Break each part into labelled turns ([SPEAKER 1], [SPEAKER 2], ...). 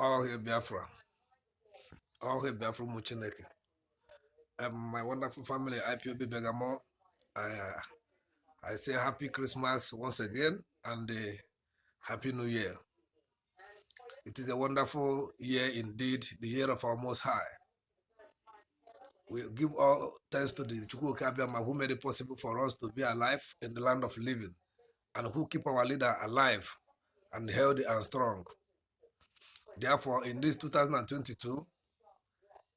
[SPEAKER 1] All hail Biafra. All hail Biafra Muchineke. My wonderful family, IPOB BERGAMO, I say Happy Christmas once again and Happy New Year. It is a wonderful year indeed, the year of our Most High. We give all thanks to the Chukwu OKWU who made it possible for us to be alive in the land of living and who keep our leader alive and healthy and strong. Therefore, in this 2022,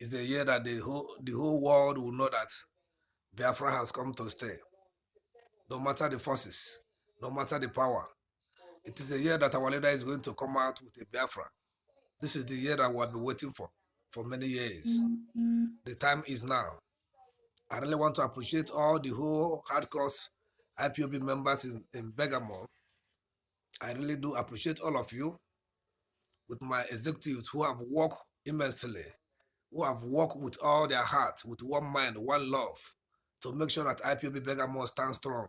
[SPEAKER 1] is a year that the whole world will know that Biafra has come to stay. No matter the forces, no matter the power, it is a year that our leader is going to come out with a Biafra. This is the year that we have been waiting for many years. The time is now. I really want to appreciate all the whole hardcore IPOB members in BERGAMO. I really do appreciate all of you with my executives who have worked immensely, who have worked with all their heart, with one mind, one love, to make sure that IPOB BERGAMO stands strong.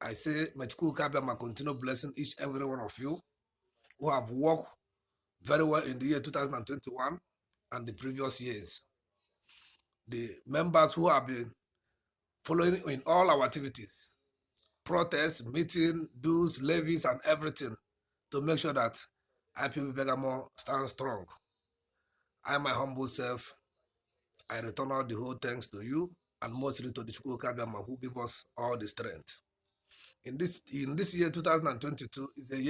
[SPEAKER 1] I say, may Chukwu OKWU continue blessing each and every one of you who have worked very well in the year 2021 and the previous years. The members who have been following in all our activities, protests, meetings, dues, levies, and everything to make sure that IPOB BERGAMO stands strong. I, my humble self, I return all the whole thanks to you and mostly to the Chukwu OKWU who give us all the strength. In this year 2022 is a year